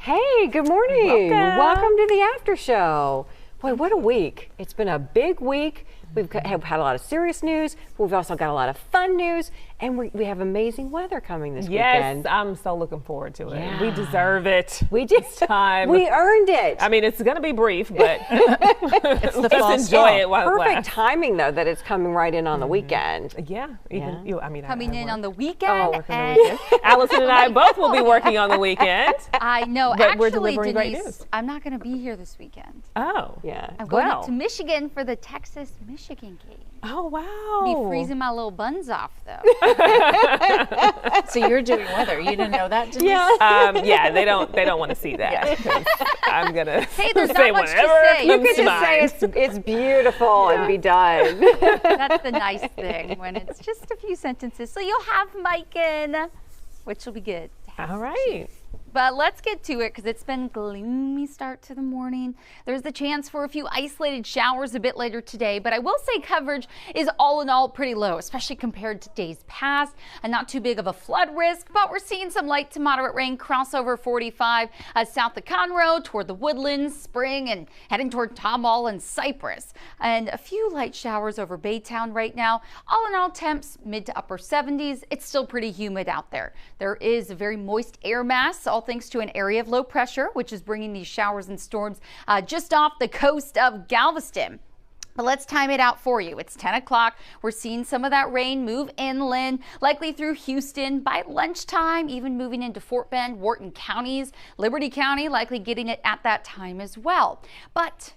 Hey, good morning. Welcome to the after show. Boy, what a week. It's been a big week. Have had a lot of serious news. But we've also got a lot of fun news. And we have amazing weather coming this weekend. Yes, I'm so looking forward to it. Yeah. We deserve it. We did. Time. We earned it. I mean, it's going to be brief, but It's the fall let's enjoy storm. it while it Perfect lasts. timing, though, that it's coming right in on the weekend. Yeah, even you. I mean, Coming I in work. on the weekend. Oh, working the and weekend. Allison and I both will be working on the weekend. I know. But we're Actually, delivering great Denise, news. I'm not going to be here this weekend. Oh. Yeah. I'm going Well. up to Michigan for the Texas-Michigan game. Oh wow. Be freezing my little buns off, though. So you're doing weather. You didn't know that, Denise? Yeah, they don't want to see that. 'Cause I'm gonna Hey, there's say not much to whatever say. You comes could to just say mind. it's beautiful and be done. That's the nice thing when it's just a few sentences. So you'll have Mike in, which will be good. All right. But let's get to it because it's been a gloomy start to the morning. There's the chance for a few isolated showers a bit later today, but I will say coverage is all in all pretty low, especially compared to days past, and not too big of a flood risk, but we're seeing some light to moderate rain cross over 45 south of Conroe toward the Woodlands, Spring, and heading toward Tomball and Cypress. And a few light showers over Baytown right now. All in all, temps mid to upper 70s. It's still pretty humid out there. There is a very moist air mass, all thanks to an area of low pressure, which is bringing these showers and storms just off the coast of Galveston. But let's time it out for you. It's 10 o'clock. We're seeing some of that rain move inland, likely through Houston by lunchtime, even moving into Fort Bend, Wharton counties, Liberty County, likely getting it at that time as well. But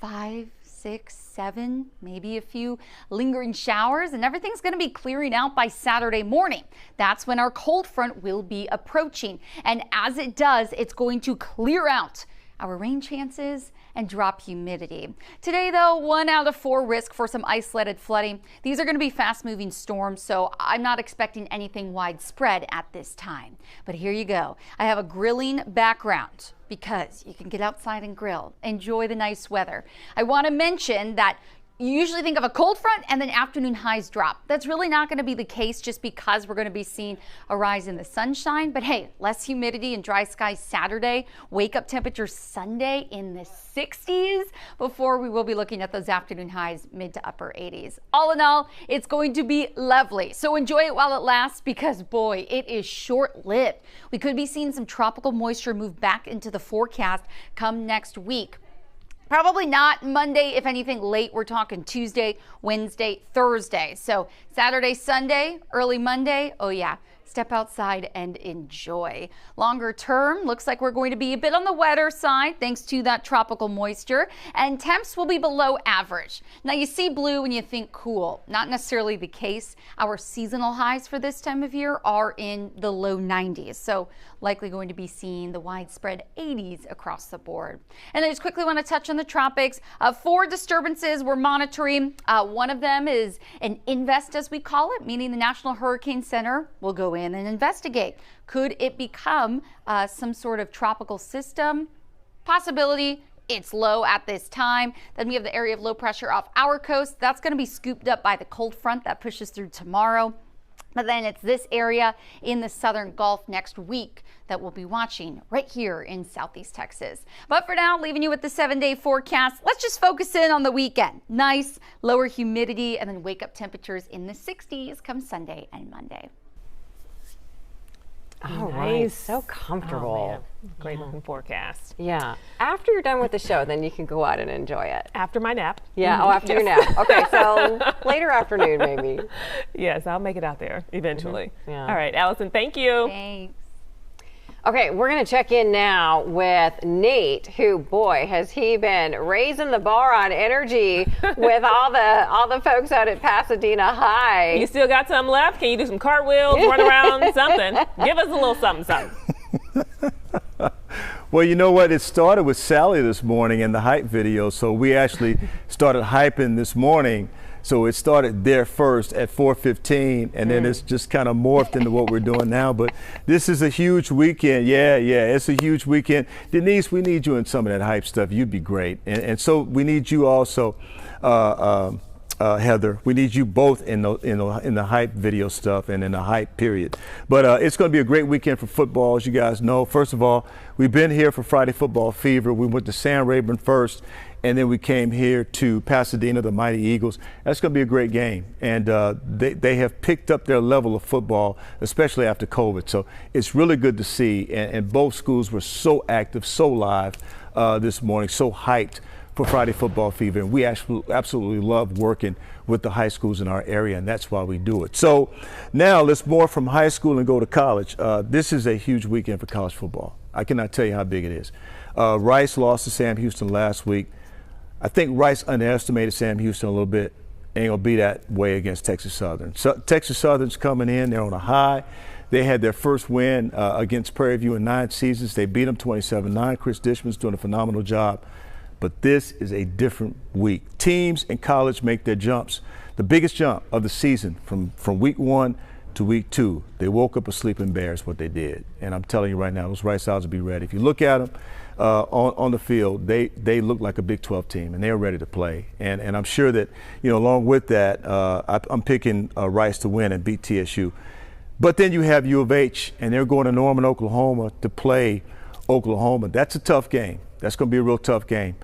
5, 6, 7, maybe a few lingering showers, and everything's going to be clearing out by Saturday morning. That's when our cold front will be approaching. And as it does, it's going to clear out our rain chances and drop humidity. Today, though, 1 out of 4 risk for some isolated flooding. These are going to be fast-moving storms, so I'm not expecting anything widespread at this time. But here you go. I have a grilling background because you can get outside and grill, enjoy the nice weather. I want to mention that you usually think of a cold front and then afternoon highs drop. That's really not going to be the case just because we're going to be seeing a rise in the sunshine. But hey, less humidity and dry skies Saturday. Wake up temperatures Sunday in the 60s before we will be looking at those afternoon highs mid to upper 80s. All in all, it's going to be lovely. So enjoy it while it lasts because boy, it is short-lived. We could be seeing some tropical moisture move back into the forecast come next week. Probably not Monday, if anything late. We're talking Tuesday, Wednesday, Thursday. So Saturday, Sunday, early Monday. Oh yeah, step outside and enjoy. Longer term, looks like we're going to be a bit on the wetter side thanks to that tropical moisture, and temps will be below average. Now you see blue and you think cool. Not necessarily the case. Our seasonal highs for this time of year are in the low 90s. So likely going to be seeing the widespread 80s across the board. And I just quickly want to touch on the tropics. 4 disturbances we're monitoring. One of them is an invest, as we call it, meaning the National Hurricane Center will go in and investigate. Could it become some sort of tropical system? Possibility. It's low at this time. Then we have the area of low pressure off our coast. That's going to be scooped up by the cold front that pushes through tomorrow. But then it's this area in the southern Gulf next week that we'll be watching right here in southeast Texas. But for now, leaving you with the 7-day forecast. Let's just focus in on the weekend. Nice, lower humidity, and then wake up temperatures in the 60s come Sunday and Monday. All right, Nice. so comfortable. Oh, man. Great looking forecast. Yeah. After you're done with the show, then you can go out and enjoy it. After my nap. Yeah. Oh, after your nap. Okay. So later afternoon, maybe. Yes, I'll make it out there eventually. Yeah. All right, Allison, thank you. Thanks. Okay, we're going to check in now with Nate, who, boy, has he been raising the bar on energy with all the folks out at Pasadena High. You still got some left? Can you do some cartwheels, run around, something? Give us a little something, something. Well, you know what? It started with Sally this morning in the hype video. So we actually started hyping this morning. So it started there first at 4:15, and then it's just kind of morphed into what we're doing now. But this is a huge weekend. Yeah, it's a huge weekend. Denise, we need you in some of that hype stuff. You'd be great. And so we need you also Heather. We need you both in the hype video stuff and in the hype period. But it's going to be a great weekend for football, as you guys know. First of all, we've been here for Friday Football Fever. We went to San Rayburn first, and then we came here to Pasadena, the Mighty Eagles. That's going to be a great game. And they have picked up their level of football, especially after COVID. So it's really good to see. And both schools were so active, so live this morning, so hyped for Friday Football Fever. And we absolutely love working with the high schools in our area, and that's why we do it. So now let's more from high school and go to college. This is a huge weekend for college football. I cannot tell you how big it is. Rice lost to Sam Houston last week. I think Rice underestimated Sam Houston a little bit. Ain't gonna be that way against Texas Southern. So Texas Southern's coming in, they're on a high. They had their first win against Prairie View in 9 seasons. They beat them 27-9. Chris Dishman's doing a phenomenal job. But this is a different week. Teams in college make their jumps. The biggest jump of the season from week 1 to week 2. They woke up a sleeping bear is what they did. And I'm telling you right now, those Rice Owls will be ready. If you look at them on the field, they look like a Big 12 team, and they're ready to play. And I'm sure that, along with that, I'm picking Rice to win and beat TSU. But then you have U of H, and they're going to Norman, Oklahoma to play Oklahoma. That's a tough game. That's going to be a real tough game.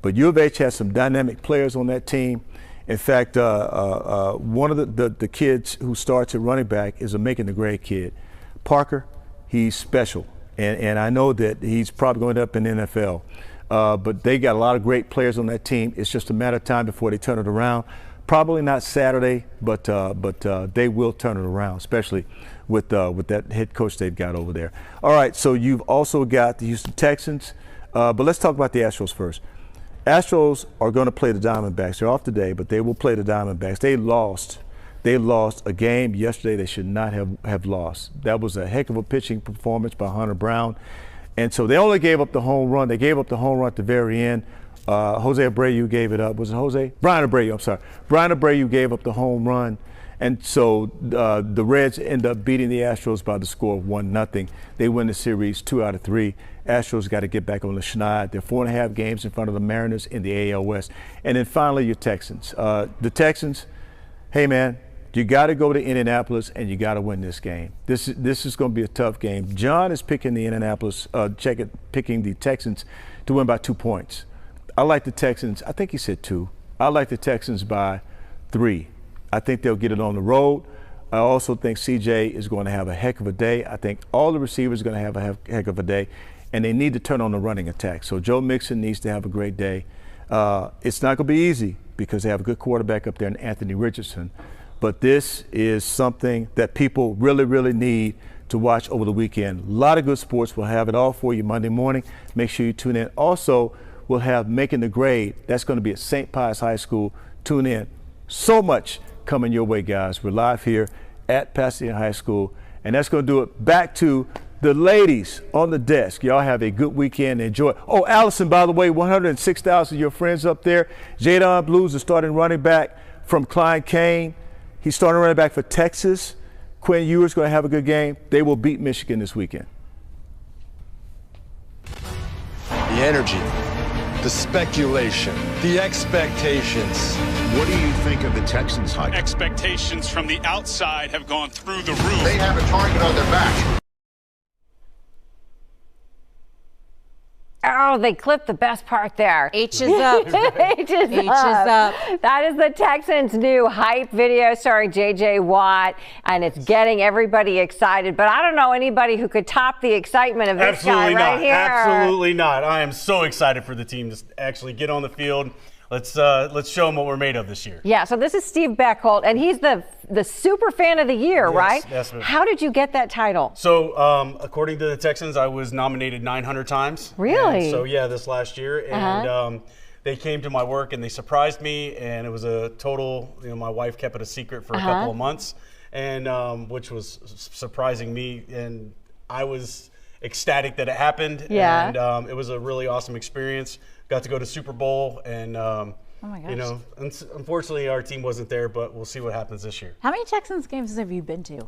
But U of H has some dynamic players on that team. In fact, one of the kids who starts at running back is a making the grade kid. Parker, he's special. And I know that he's probably going to end up in the NFL. But they got a lot of great players on that team. It's just a matter of time before they turn it around. Probably not Saturday, but they will turn it around, especially with that head coach they've got over there. All right, so you've also got the Houston Texans. But let's talk about the Astros first. Astros are going to play the Diamondbacks. They're off today, but they will play the Diamondbacks. They lost a game yesterday they should not have lost. That was a heck of a pitching performance by Hunter Brown. And so they only gave up the home run. They gave up the home run at the very end. Jose Abreu gave it up. Was it Jose? Brian Abreu, I'm sorry. Brian Abreu gave up the home run. And so the Reds end up beating the Astros by the score of 1-0. They win the series 2 out of 3. Astros got to get back on the schneid. They're 4.5 games in front of the Mariners in the AL West. And then finally, your Texans. The Texans, hey man, you got to go to Indianapolis and you got to win this game. This is going to be a tough game. John is picking the picking the Texans to win by 2 points. I like the Texans. I think he said 2. I like the Texans by 3. I think they'll get it on the road. I also think CJ is going to have a heck of a day. I think all the receivers are going to have a heck of a day, and they need to turn on the running attack. So Joe Mixon needs to have a great day. It's not going to be easy because they have a good quarterback up there in Anthony Richardson, but this is something that people really, really need to watch over the weekend. A lot of good sports. We'll have it all for you Monday morning. Make sure you tune in. Also, we'll have Making the Grade. That's going to be at St. Pius High School. Tune in. So much coming your way, guys. We're live here at Pasadena High School, and that's going to do it. Back to the ladies on the desk. Y'all have a good weekend. Enjoy. Oh, Allison, by the way, 106,000 of your friends up there. Jadon Blues is starting running back from Klein Kane. He's starting running back for Texas. Quinn Ewer's going to have a good game. They will beat Michigan this weekend. The energy, the speculation, the expectations. What do you think of the Texans' hype? Expectations from the outside have gone through the roof. They have a target on their back. Oh, they clipped the best part there. H is up. H is up. That is the Texans' new hype video starring J.J. Watt, and it's getting everybody excited. But I don't know anybody who could top the excitement of this guy right here. Absolutely not. I am so excited for the team to actually get on the field. Let's show them what we're made of this year. Yeah, so this is Steve Beckholt, and he's the super fan of the year, right? Yes. How did you get that title? So, according to the Texans, I was nominated 900 times. Really? And so, yeah, this last year. And they came to my work, and they surprised me, and it was a total, my wife kept it a secret for a couple of months, and which was surprising me, and I was ecstatic that it happened. Yeah. And it was a really awesome experience. Got to go to Super Bowl, and oh my gosh. Unfortunately our team wasn't there, but we'll see what happens this year. How many Texans games have you been to?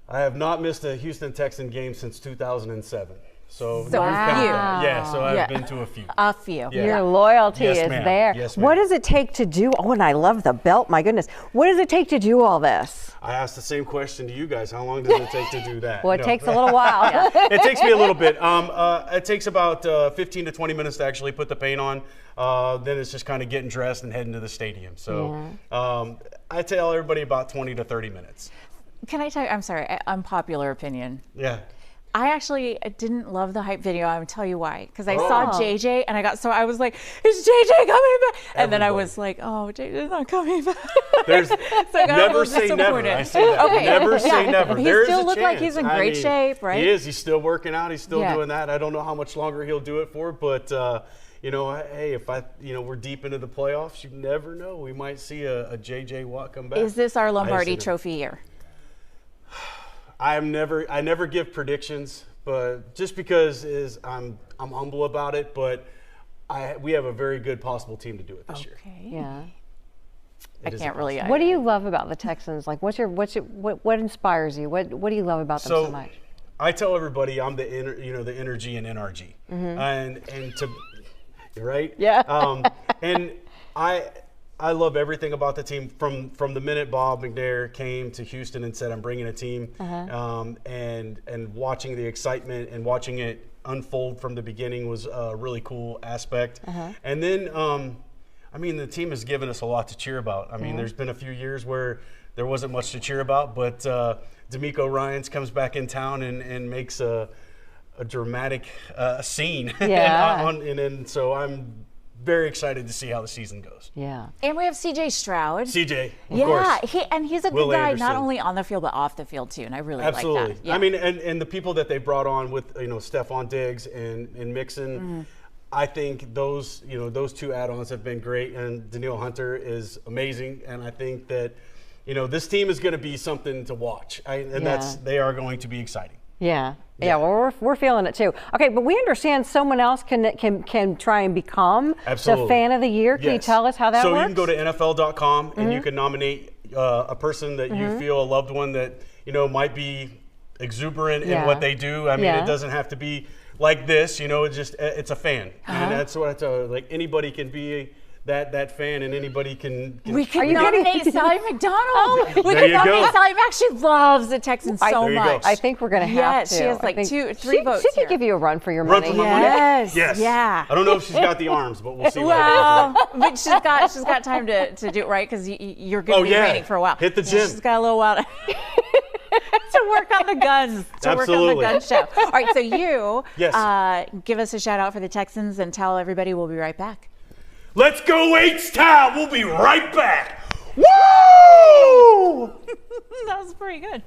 I have not missed a Houston Texan game since 2007. So, So we've got- few. yeah, so I've Yeah. been to a few. A few. Yeah. Your loyalty Yes, is ma'am. there. Yes, What ma'am. does it take to do? Oh, and I love the belt. My goodness. What does it take to do all this? I asked the same question to you guys. How long does it take to do that? Well, it No. takes a little while. It takes me a little bit. It takes about 15 to 20 minutes to actually put the paint on. Then it's just kind of getting dressed and heading to the stadium. So I tell everybody about 20 to 30 minutes. Can I tell you, I'm sorry, unpopular opinion. Yeah. I actually didn't love the hype video. I'm gonna tell you why. Because I saw JJ and I was like, is JJ coming back? And then I was like, oh, JJ's not coming back. There's So I got a never little say never. disappointed. I say that. Okay. Never say Yeah. never. He There is still a look like he's chance. in I great mean, shape, right? He is. He's still working out. He's still Yeah. doing that. I don't know how much longer he'll do it for, but you know, hey, if we're deep into the playoffs, you never know. We might see a JJ Watt come back. Is this our Lombardi I just- Trophy year? I never give predictions, but just because I'm humble about it, but we have a very good possible team to do it this year. Okay. Yeah. I can't really. What do you love about the Texans? Like, what inspires you? What do you love about them so much? I tell everybody I'm the energy and NRG, and to right. Yeah. And I love everything about the team from the minute Bob McNair came to Houston and said I'm bringing a team, and watching the excitement and watching it unfold from the beginning was a really cool aspect. And then I mean, the team has given us a lot to cheer about. I mean, there's been a few years where there wasn't much to cheer about, but D'Amico Ryans comes back in town and makes a dramatic scene. Yeah. and so I'm very excited to see how the season goes. Yeah. And we have CJ Stroud. CJ, of Yeah, course. he's a Will good guy, Anderson. not only on the field but off the field too. And I really Absolutely. like that. Yeah. I mean, and the people that they brought on with Stephon Diggs and Mixon, I think those two add-ons have been great. And Danielle Hunter is amazing. And I think that this team is going to be something to watch. They are going to be exciting. Yeah. Yeah, well, we're feeling it too. Okay, but we understand someone else can try and become the fan of the year. Can you tell us how that works? So you can go to NFL.com and you can nominate a person that you feel, a loved one that might be exuberant in what they do. I mean, it doesn't have to be like this. It's a fan, and that's what I tell. Like anybody can be that fan, and anybody can. We could nominate Sally McDonald. We There could you nominate go. Sally Mac. She loves the Texans so There you go. much. I think we're going to have Yes, to. she has like I think 3 votes. She could here. give you a run for your Run money. for my money? Yes. Yes. Yeah. I don't know if she's got the arms, but we'll see. What happens. Well, but she's got time to do it right because you're going to be waiting for a while. Hit the gym. She's got a little while to work on the guns. Work on the gun show. All right, so you give us a shout out for the Texans and tell everybody we'll be right back. Let's go H-Town. We'll be right back. Woo! That was pretty good.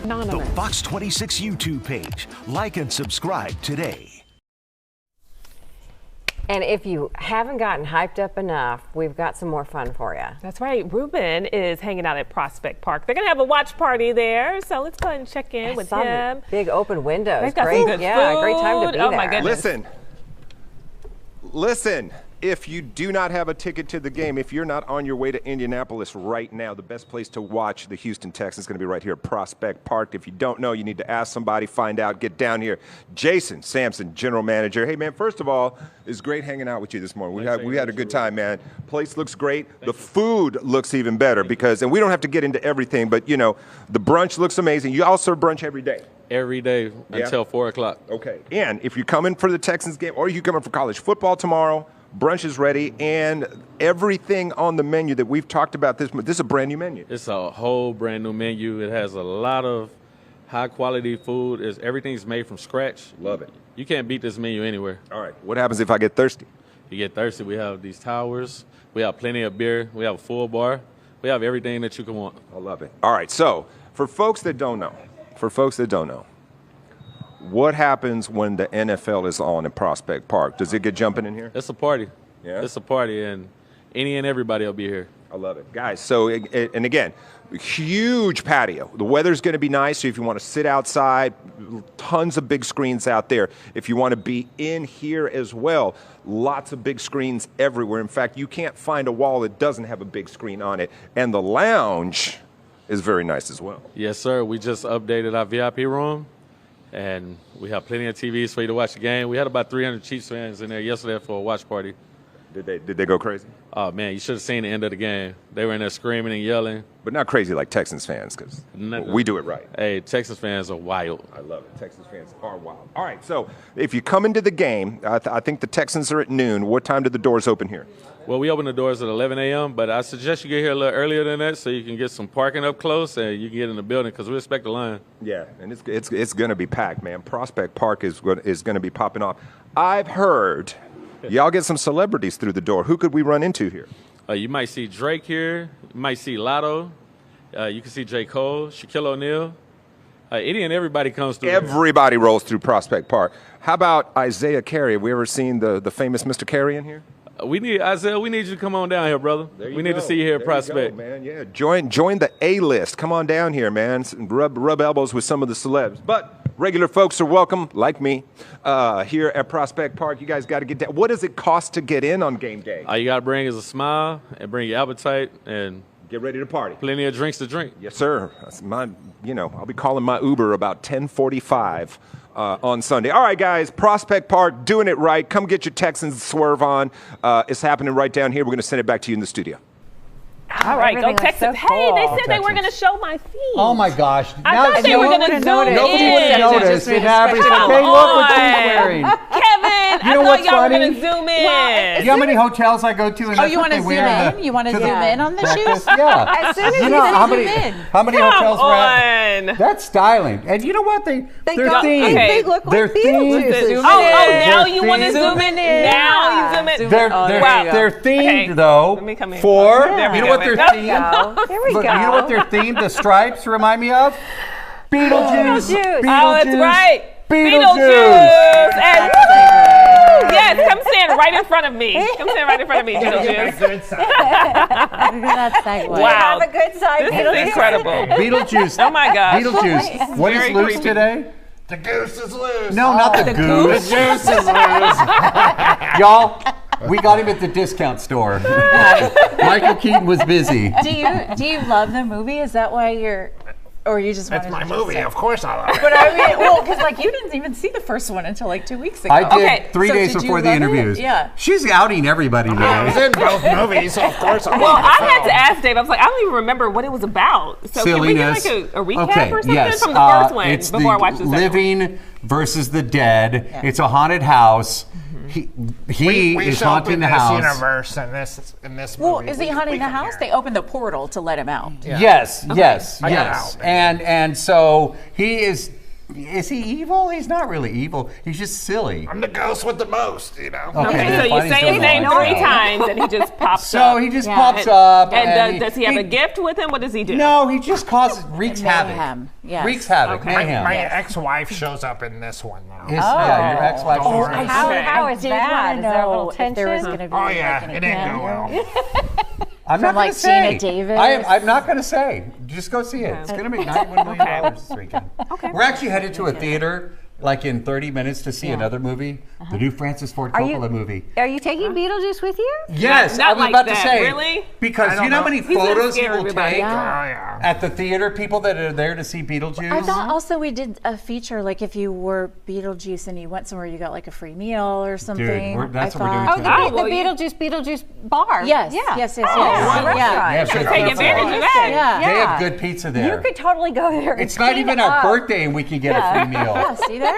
Anonymous. The Fox 26 YouTube page. Like and subscribe today. And if you haven't gotten hyped up enough, we've got some more fun for you. That's right. Ruben is hanging out at Prospect Park. They're going to have a watch party there, so let's go ahead and check in with him. Big open windows. They've got great, some good food. Great time to be oh there. My goodness. Listen. If you do not have a ticket to the game, if you're not on your way to Indianapolis right now, the best place to watch the Houston Texans is going to be right here at Prospect Park. If you don't know, you need to ask somebody, find out, get down here. Jason Sampson, general manager. Hey, man, first of all, it's great hanging out with you this morning. We had a good time, man. Place looks great. The food looks even better because, and we don't have to get into everything, but, you know, the brunch looks amazing. You all serve brunch every day. Every day until 4 o'clock. Okay. And if you're coming for the Texans game or you're coming for college football tomorrow, brunch is ready, and everything on the menu that we've talked about this is a brand new menu. It's a whole brand new menu. It has a lot of high quality food. Everything's made from scratch. Love it. You can't beat this menu anywhere. All right. What happens if I get thirsty? You get thirsty, we have these towers. We have plenty of beer. We have a full bar. We have everything that you can want. I love it. All right. So for folks that don't know, what happens when the NFL is on in Prospect Park? Does it get jumping in here? It's a party. Yeah. It's a party, and any and everybody will be here. I love it. Guys, so, and again, huge patio. The weather's going to be nice, so if you want to sit outside, tons of big screens out there. If you want to be in here as well, lots of big screens everywhere. In fact, you can't find a wall that doesn't have a big screen on it. And the lounge is very nice as well. Yes, sir. We just updated our VIP room. And we have plenty of TVs for you to watch the game. We had about 300 Chiefs fans in there yesterday for a watch party. Did they go crazy? Oh, man, you should have seen the end of the game. They were in there screaming and yelling. But not crazy like Texans fans, because we do it right. Hey, Texans fans are wild. I love it. Texans fans are wild. All right, so if you come into the game, I think the Texans are at noon. What time do the doors open here? Well, we open the doors at 11 a.m., but I suggest you get here a little earlier than that so you can get some parking up close and you can get in the building because we expect a line. Yeah, and it's going to be packed, man. Prospect Park is going to be popping off. I've heard y'all get some celebrities through the door. Who could we run into here? You might see Drake here. You might see Lotto. You can see J. Cole, Shaquille O'Neal. Any and everybody comes through. Everybody rolls through Prospect Park. How about Isaiah Carey? Have we ever seen the famous Mr. Carey in here? Isaiah, we need you to come on down here, brother. We need to see you here at Prospect. Go, man. Yeah, join the A-list. Come on down here, man. Rub elbows with some of the celebs. But regular folks are welcome, like me, here at Prospect Park. You guys got to get down. What does it cost to get in on game day? All you got to bring is a smile and bring your appetite and get ready to party. Plenty of drinks to drink. Yes, sir. That's I'll be calling my Uber about 10:45. On Sunday. All right, guys, Prospect Park, doing it right. Come get your Texans swerve on. It's happening right down here. We're going to send it back to you in the studio. All right, go Texans. So cool. Hey, they said they were going to show my feet. Oh, my gosh. I thought they were going to zoom in. Nobody would have noticed. It happens. Hey, look what she's wearing. Kevin, I thought y'all were going to zoom in. Well, you know how many hotels I go to? And you want to zoom in? You want to zoom in on the shoes? Yeah. As soon as you zoom in. How many hotels we're at? That's styling. And you know what? They're themed. They look like Beetlejuice. Now you want to zoom in? Now you zoom in. They're themed, though, for, you know what they're themed? Here we go. You know what they're themed? The stripes remind me of? Beetlejuice. Oh, that's right. Beetlejuice. And yes, come stand right in front of me. Come stand right in front of me, Beetlejuice. That segue. Wow. Have a good time, This Beetlejuice. is incredible. Beetlejuice. Oh my gosh. Beetlejuice. What is loose creepy. today? The goose is loose. No, not the goose. The goose is loose. Y'all, we got him at the discount store. Michael Keaton was busy. Do you love the movie? Is that why you're, or you just? It's my movie. Of course I love it. But I mean, well, because you didn't even see the first one until 2 weeks ago. I did 3 days before the interviews. Yeah. She's outing everybody today. I was in both movies, so of course I love Well, the I film. had to ask Dave. I was like, I don't even remember what it was about. So Silliness. can we get a recap or something from the first one it's before I watch the second one? living versus the dead. Yeah. It's a haunted house. He is haunting the house. Universe in this movie. Well, is he haunting the house? They opened the portal to let him out. Yeah. Yes. And so he is Is he evil? He's not really evil. He's just silly. I'm the ghost with the most, you know. Okay, so you say his name 3 times and he just pops up. So he just pops up. And does he have a gift with him? What does he do? No, he just wreaks havoc. Yes. Wreaks havoc. Okay. Mayhem. My ex-wife shows up in this one now. Yeah, your ex-wife. Don't worry. How is that? Is there a little if there was tension? going to be Oh yeah, it didn't go well. I'm not From, like, gonna say. Gina Davis? I'm not going to say. Just go see it. It's going to make $91 million this weekend. Okay. We're actually headed to a theater like in 30 minutes to see another movie, the new Francis Ford Coppola movie. Are you taking Beetlejuice with you? Yes, Not I was like about that, to say. really? Because you know how many He's gonna photos scare people everybody. take Yeah. at the theater, people that are there to see Beetlejuice. I thought also we did a feature, like if you were Beetlejuice and you went somewhere, you got like a free meal or something. That's what we're doing Oh, tonight. the Beetlejuice bar. Yes, Yeah. yes. Oh, Yeah. Yeah, Take advantage of that. Yeah. They have good pizza there. You could totally go there. And It's not clean even our up. birthday and we can get a free meal. Yeah, see there?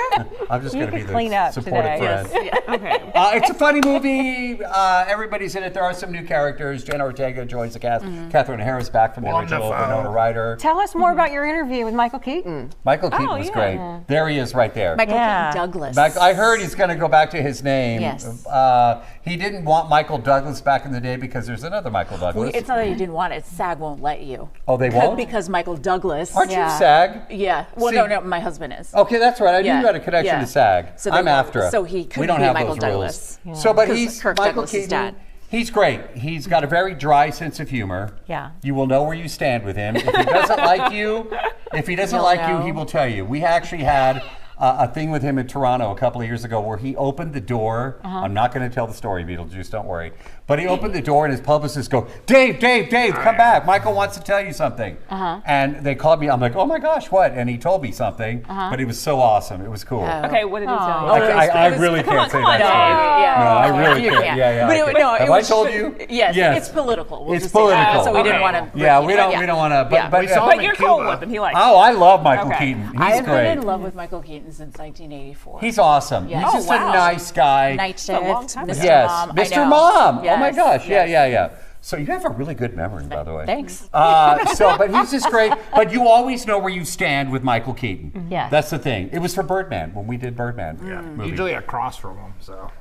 I'm just You going to could be clean the up supportive today. friend. Okay. It's a funny movie. Everybody's in it. There are some new characters. Jenna Ortega joins the cast. Catherine Harris back from the original. Winona Ryder. Tell us more about your interview with Michael Keaton. Michael Keaton was great. There he is right there. Michael Keaton Douglas. I heard he's going to go back to his name. Yes. He didn't want Michael Douglas back in the day because there's another Michael Douglas. It's not that you didn't want it. SAG won't let you. Oh, they won't? Because Michael Douglas. Aren't you SAG? Yeah. Well, See- no, my husband is. Okay, that's right. I knew you had a connection to SAG. So I'm they won't- after. So he We couldn't don't be have Michael those Douglas. rules. So, but 'Cause he's Kirk Michael Douglas' Keaton. dad. He's great. He's got a very dry sense of humor. Yeah. You will know where you stand with him. If he doesn't like you, he will tell you. We actually had a thing with him in Toronto a couple of years ago where he opened the door. I'm not going to tell the story, Beetlejuice, don't worry. But he opened the door and his publicist go, Dave, come back. Michael wants to tell you something. And they called me. I'm like, oh my gosh, what? And he told me something. But it was so awesome. It was cool. Okay, what did he tell you? I really can't say that. Yeah. No, I really can't. Yeah. But no, Have I told you? Yes, it's political. We'll It's just say that. political. So we didn't want to. Yeah, we don't want to. But you're cool with him. He likes Oh, I love Michael Keaton. He's I've great. been in love with Michael Keaton since 1984. He's awesome. Yeah. He's just a nice guy. Night Shift, Mr. Yes, Mom. Mr. Mom. Oh my Yes, gosh. yes. Yeah. So you have a really good memory, by the way. Thanks. But he's just great. But you always know where you stand with Michael Keaton. Yes. That's the thing. It was for Birdman when we did Birdman. Movie. Usually across from him, so.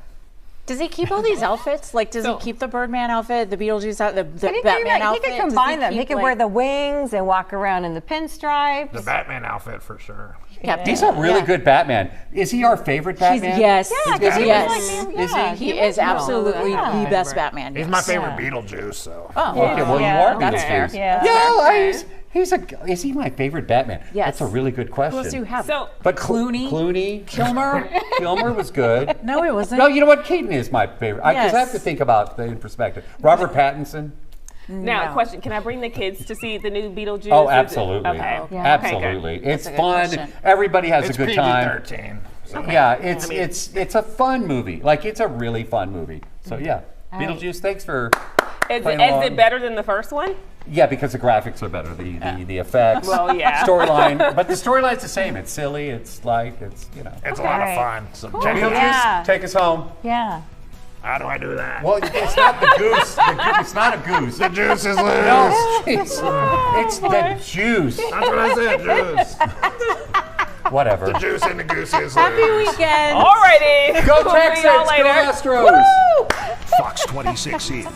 Does he keep all these outfits? Like, does he keep the Birdman outfit, the Beetlejuice outfit, the Batman outfit? He could combine them. He could wear the wings and walk around in the pinstripes. The Batman outfit for sure. Yeah, he's a really good Batman. Is he our favorite Batman? Yes. Yeah, He is absolutely the best Batman. He's my favorite Beetlejuice, so. Oh, okay. Well, you are that's fair. Beetlejuice. Is he my favorite Batman? Yes. That's a really good question. Who else do you have? But Clooney, Kilmer. Kilmer was good. No, he wasn't. No, you know what? Keaton is my favorite. Because Yes. I have to think about the in perspective. Robert Pattinson. Now, question: can I bring the kids to see the new Beetlejuice? Oh, absolutely. Okay. Absolutely. Okay, it's fun. Everybody has a good time. PG-13. So. Yeah, it's a fun movie. Like, it's a really fun movie. So yeah, Beetlejuice. Thanks for. Is it better than the first one? Yeah, because the graphics are better, the effects, well, yeah. storyline. But the storyline's the same. It's silly. It's light. It's It's a lot of fun. So Beetlejuice, take us home. Yeah. How do I do that? Well, it's not the goose. It's not a goose. The juice is loose. No, it's the juice. That's what I said, juice. Whatever. The juice and the goose is Happy loose. weekend. Alrighty. Go We'll see Texans. y'all Go later. Astros. Fox 26 is